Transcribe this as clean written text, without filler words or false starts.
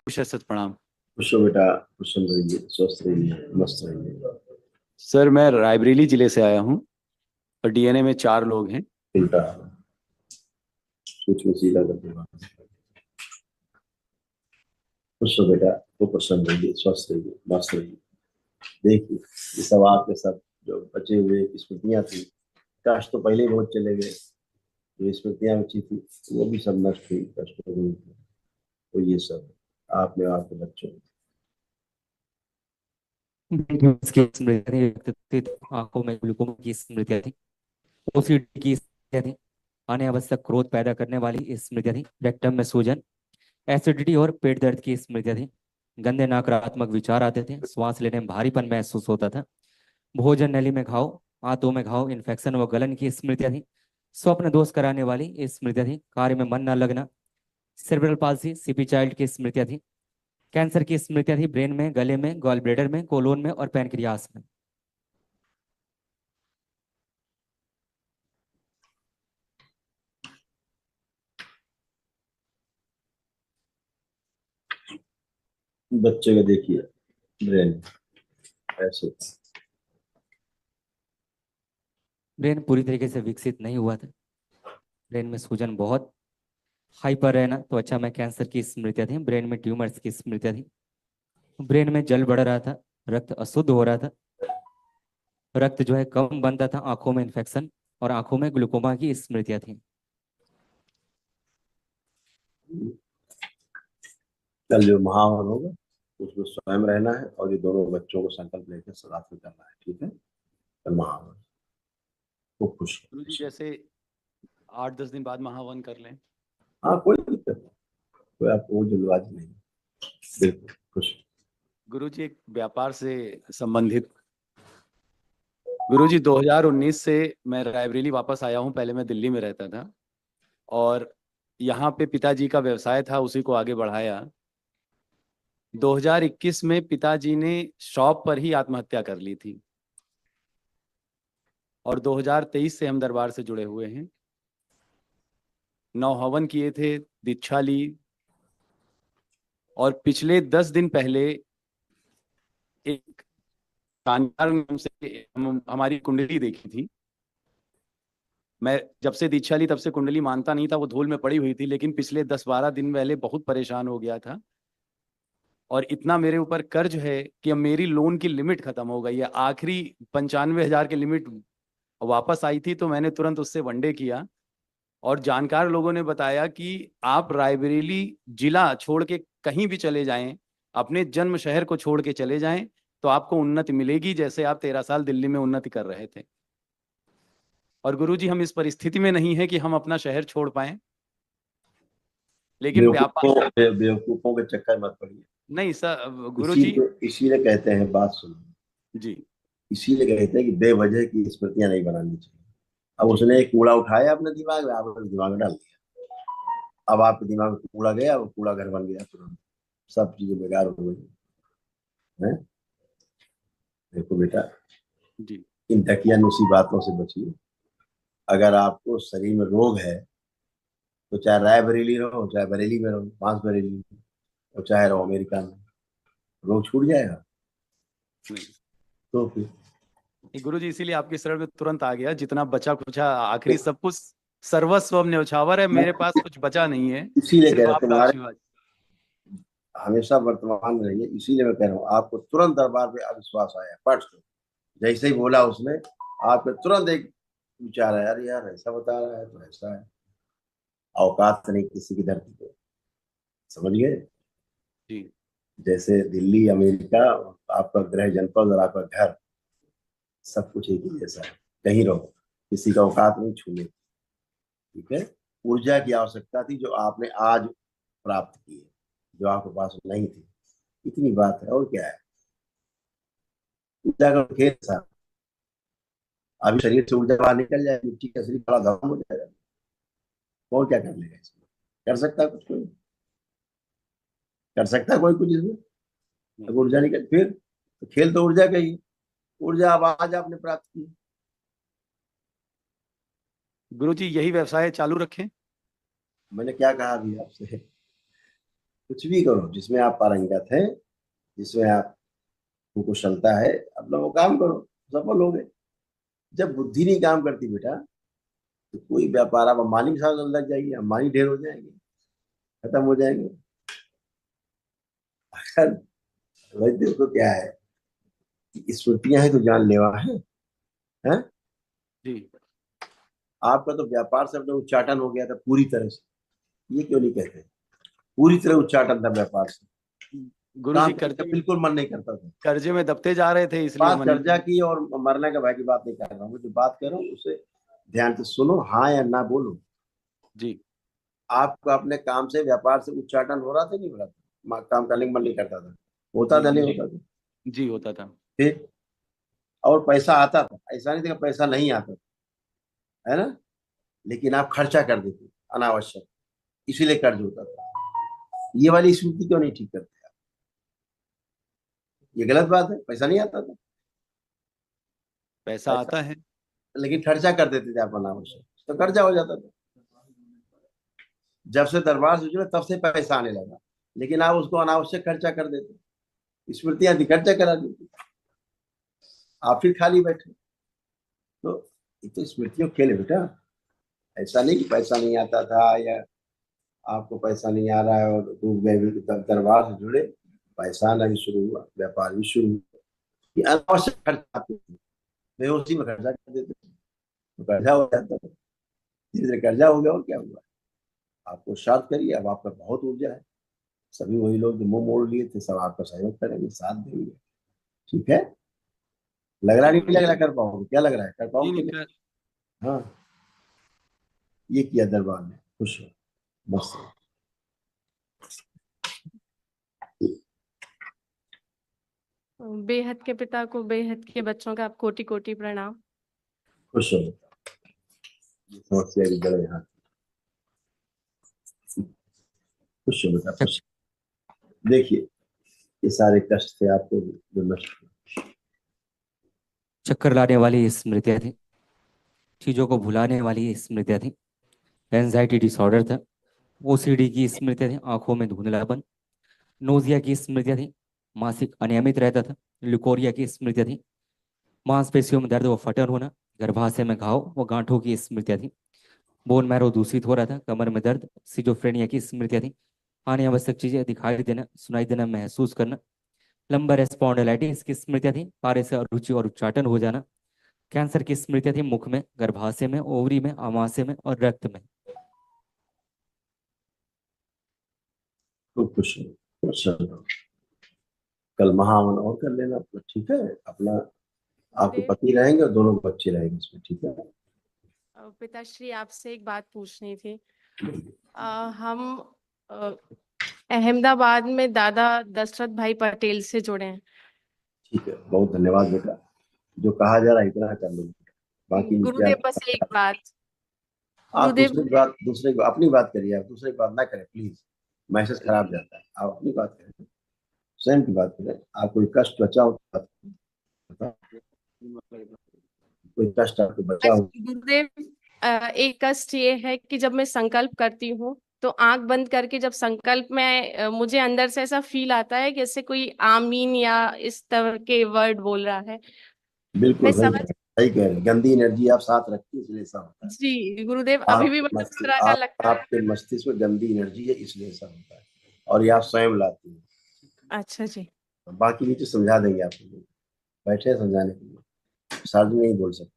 शत प्रणाम। खुशो बेटा। खुश रहिए, स्वस्थ रहिए, मस्त रहिए। सर मैं रायबरेली जिले से आया हूँ और डीएनए में 4 लोग हैं। उल्टा कुछ वसीला करके बात। खुश हो बेटा, वो प्रसन्न रहिए, स्वस्थ रहिए, मस्त रहिए। देखिए, ये सब आपके सब जो बचे हुए स्मृतियां थी, काश तो पहले ही बहुत चले गए। जो स्मृतियां बची थी वो भी सब नष्ट हुई, कष्ट हुई थी। तो ये सब आप में आपके बच्चों में। की स्मृतियां थी, व्यक्तित्व, आंखों में ग्लूकोमा की स्मृतियां थी, ओसीडी की स्मृतियां थी, अनावश्यक क्रोध पैदा करने वाली स्मृतियां थी, रेक्टम में सूजन, एसिडिटी और पेट दर्द की स्मृतियां थी, गंदे नकारात्मक विचार आते थे, श्वास लेने में भारीपन महसूस होता था, भोजन नली में घाव, आंतों में घाव, इन्फेक्शन व गलन की स्मृतियां थी, स्वप्न दोष कराने वाली स्मृतियां थी, कार्य में मन न लगना, सेरेब्रल पाल्सी, सीपी चाइल्ड की स्मृतियां थी, कैंसर की स्मृतियां थी, ब्रेन में, गले में, गॉल ब्लेडर में, कोलोन में और पैनक्रियास में। बच्चे को देखिए, ब्रेन ऐसे। ब्रेन पूरी तरीके से विकसित नहीं हुआ था, ब्रेन में सूजन बहुत, हाइपर रहना, तो अच्छा में कैंसर की स्मृतियां थी, ब्रेन में ट्यूमर्स की स्मृतियां थी, ब्रेन में जल बढ़ रहा था, रक्त अशुद्ध हो रहा था, रक्त जो है कम बनता था, आंखों में इन्फेक्शन और आंखों में ग्लूकोमा की स्मृतियां थी। कल जो महावन होगा उसमें स्वयं रहना है और ये दोनों बच्चों को संकल्प लेकर साथ में करना है, ठीक है। कल महावन खूब खुश। गुरु जी जैसे 8-10 दिन बाद महावन कर लें। हाँ, कोई दिक्कत नहीं, कोई आपको वो जल्दबाजी नहीं। बिल्कुल खुश। गुरु जी एक व्यापार से संबंधित। गुरु जी 2019 से मैं रायबरेली वापस आया हूँ। पहले मैं दिल्ली में रहता था और यहाँ पे पिताजी का व्यवसाय था, उसी को आगे बढ़ाया। 2021 में पिताजी ने शॉप पर ही आत्महत्या कर ली थी और 2023 से हम दरबार से जुड़े हुए हैं। 9 हवन किए थे, दीक्षा ली और पिछले 10 दिन पहले एक जानकार नाम से हमारी कुंडली देखी थी। मैं जब से दीक्षा ली तब से कुंडली मानता नहीं था, वो धूल में पड़ी हुई थी, लेकिन पिछले 10-12 दिन पहले बहुत परेशान हो गया था और इतना मेरे ऊपर कर्ज है कि अब मेरी लोन की लिमिट खत्म हो गई है। आखिरी 95,000 की लिमिट वापस आई थी तो मैंने तुरंत उससे वनडे किया और जानकार लोगों ने बताया कि आप रायबरेली जिला छोड़ के कहीं भी चले जाएं, अपने जन्म शहर को छोड़ के चले जाएं तो आपको उन्नति मिलेगी, जैसे आप 13 साल दिल्ली में उन्नति कर रहे थे। और गुरुजी हम इस परिस्थिति में नहीं है कि हम अपना शहर छोड़ पाए, लेकिन व्यापार बेवकूफों के चक्कर मत पड़िए। नहीं सर। गुरुजी इसीलिए कहते हैं, बात सुनो जी इसीलिए कहते हैं कि बेवजह की स्मृतियां नहीं बनानी चाहिए। अब जी उसने एक कूड़ा उठाया अपने दिमाग में, आपने दिमाग में डाल दिया। अब आपके दिमाग में कूड़ा गया, वो कूड़ा घर बन गया तुरंत, सब चीजें बेकार हो गई हैं। देखो बेटा, जी इन दकियानुसी बातों से बचिए। अगर आपको शरीर में रोग है तो चाहे रायबरेली रहो, चाहे बरेली में रहो, पांच बरेली में, और चाहे रहो अमेरिका में, रोग छूट जाएगा। नहीं तो फिर गुरुजी इसीलिए आपके शरण में तुरंत आ गया। जितना बचा कुछ आखिरी सब कुछ सर्वस्व अब न्यौछावर है, मेरे पास कुछ बचा नहीं है, इसीलिए कह सिर्फ रहा हूं, आपका तुम्हारे आशीर्वाद। हमेशा वर्तमान में रहिए। इसीलिए मैं कह रहा हूँ, आपको तुरंत दरबार पे अविश्वास आया, पढ़ लो। जैसे ही बोला उसने, आपको तुरंत एक विचार आया, यार यार ऐसा बता रहा है तो ऐसा है। औकात नहीं किसी की धरती पे, समझ गए। जी जैसे दिल्ली, अमेरिका, आपका गृह जनपद और आपका घर, सब कुछ एक ही जैसा है। कहीं रहो, किसी का औकात नहीं छूने, ठीक है। ऊर्जा की आवश्यकता थी जो आपने आज प्राप्त की है, जो आपके पास नहीं थी। इतनी बात है, और क्या है। ऊर्जा का खेल था। अभी शरीर से ऊर्जा बाहर निकल जाए, मिट्टी का शरीर बड़ा गरम हो जाएगा। कौन क्या कर लेगा इसमें? कर सकता है कुछ कोई? कर सकता है कोई कुछ इसमें? नहीं। अगर ऊर्जा निकल, फिर तो खेल तो ऊर्जा का ही है। ऊर्जा अब आज आपने प्राप्त की। गुरुजी यही व्यवसाय चालू रखें। मैंने क्या कहा अभी आपसे? कुछ भी करो जिसमें आप पारंगत है, जिसमें आपको कुशलता है, अपना वो काम करो, सफल हो गए। जब बुद्धि नहीं काम करती बेटा, तो कोई व्यापार, आप अंबानी के साथ लग जाएगी, अंबानी ढेर हो जाएंगे, खत्म हो जाएंगे। अगर वैद्य को क्या है कि स्मृतियां है तो जानलेवा है? जी आपका तो व्यापार से अपना उच्चाटन हो गया था पूरी तरह से, ये क्यों नहीं कहते? पूरी तरह उच्चाटन था व्यापार से, गुरुजी, काम करने का कर्जे बिल्कुल मन नहीं करता था। कर्जे में दबते जा रहे थे, इसलिए बात मन कर्जा की और मरने का भय की बात नहीं कर रहा हूँ, मैं जो बात कर रहा हूँ उसे ध्यान से सुनो, हाँ या ना बोलो। जी आपका अपने काम से, व्यापार से उच्चाटन हो रहा था नहीं हो रहा था? काम करने का मन नहीं करता था, होता जी था नहीं होता था? जी होता था। फिर और पैसा आता था, ऐसा नहीं था कि पैसा नहीं आता था, है ना? लेकिन आप खर्चा कर देते अनावश्यक, इसीलिए कर्ज होता था। ये वाली स्मृति क्यों नहीं ठीक करते आप? ये गलत बात है, पैसा नहीं आता था, पैसा पैसा, आता है। लेकिन खर्चा कर देते थे आप अनावश्यक, तो कर्जा हो जाता था। जब से दरबार से जुड़े तब से पैसा आने लगा, लेकिन आप उसको अनावश्यक खर्चा कर देते, स्मृतियां थी खर्चा करा देती, आप फिर खाली बैठे। तो ये तो स्मृतियों खेल है बेटा, ऐसा नहीं कि पैसा नहीं आता था या आपको पैसा नहीं आ रहा है और डूब गए, दरबार से जुड़े, पैसा आना भी शुरू हुआ, व्यापार भी शुरू हुआ। ये अनावश्यक खर्चा आते थे, बेहोशी में खर्चा कर देते थे, तो कर्जा हो जाता था। धीरे धीरे कर्जा हो गया और क्या हुआ, आपको शांत करिए, अब आपका बहुत ऊर्जा है। सभी वही लोग जो मुंह मोड़ लिए थे, सब आपका सहयोग करेंगे, साथ देंगे। ठीक है? लग रहा जी नहीं गुरुजी। लग रहा कर पाओगे? क्या लग रहा है, कर जी पाओगे नहीं कि नहीं? कर। हाँ, ये किया दरबार ने, खुश हो, बस बेहद के पिता को बेहद के बच्चों का आप कोटि कोटि प्रणाम। खुश हो। ये समस्या भी बड़े यहाँ, खुश हो बेटा, खुश। देखिए, ये सारे कष्ट थे आपको जो नष्ट हुए। चक्कर लाने वाली स्मृतियाँ थी, चीज़ों को भुलाने वाली स्मृतियाँ थी, एंजाइटी डिसऑर्डर था, ओसीडी की स्मृतियाँ थी, आंखों में धुंधलापन, नोजिया की स्मृतियाँ थी, मासिक अनियमित रहता था, ल्यूकोरिया की स्मृतियाँ थी, मांसपेशियों में दर्द व फटन होना, गर्भाशय में घाव व गांठों की स्मृतियाँ थी, बोन मैरो दूषित हो रहा था, कमर में दर्द, सिजोफ्रेनिया की स्मृतियाँ थी, आने आवश्यक चीजें दिखाई देना, सुनाई देना, महसूस करना, लंबर स्पॉन्डिलाइटिस की स्मृतियाँ थी, कार्य से अरुचि और उच्चाटन हो जाना, कैंसर की स्मृतियाँ थी, मुख में, गर्भाशय में, ओवरी में, अमाशय में और रक्त में। खूब खुश हो, खुश हो। कल महावन और कर लेना अपना, ठीक है? अपना आपके गुरुदेव, पति रहेंगे और दोनों बच्चे रहेंगे इसमें, ठीक है? पिताश्री आपसे एक बात पूछनी थी। हम अ, अहमदाबाद में दादा दशरथ भाई पटेल से जुड़े हैं। ठीक है, बहुत धन्यवाद बेटा, जो कहा जा रहा है इतना कर लो, बाकी क्या। गुरुदेव बस एक बात। आप गुरुदेव, दूसरे को अपनी बात करिए, आप दूसरे की बात ना करें प्लीज, मैसेज खराब जाता है। आप अपनी बात करें, स्वयं की बात करें। आप कोई कष्ट बचा हो तो बताओ, कोई कष्ट आपको बचा हो। गुरुदेव, एक कष्ट ये है कि जब मैं संकल्प करती हूँ तो आंख बंद करके जब संकल्प में मुझे अंदर से ऐसा फील आता है कि जैसे कोई आमीन या इस तरह के वर्ड बोल रहा है। मैं बिल्कुल सही समझ है, सही कह रहे हैं। गंदी एनर्जी आप साथ रखती है इसलिए ऐसा होता है। जी गुरुदेव, अभी भी मुझे इस तरह का लगता है। आपके मस्तिष्क में गंदी एनर्जी है इसलिए ऐसा होता है, और ये आप स्वयं लाती है। अच्छा जी। बाकी भी तो समझा देंगे आपको, बैठे हैं समझाने के लिए, शादी नहीं बोल सकते।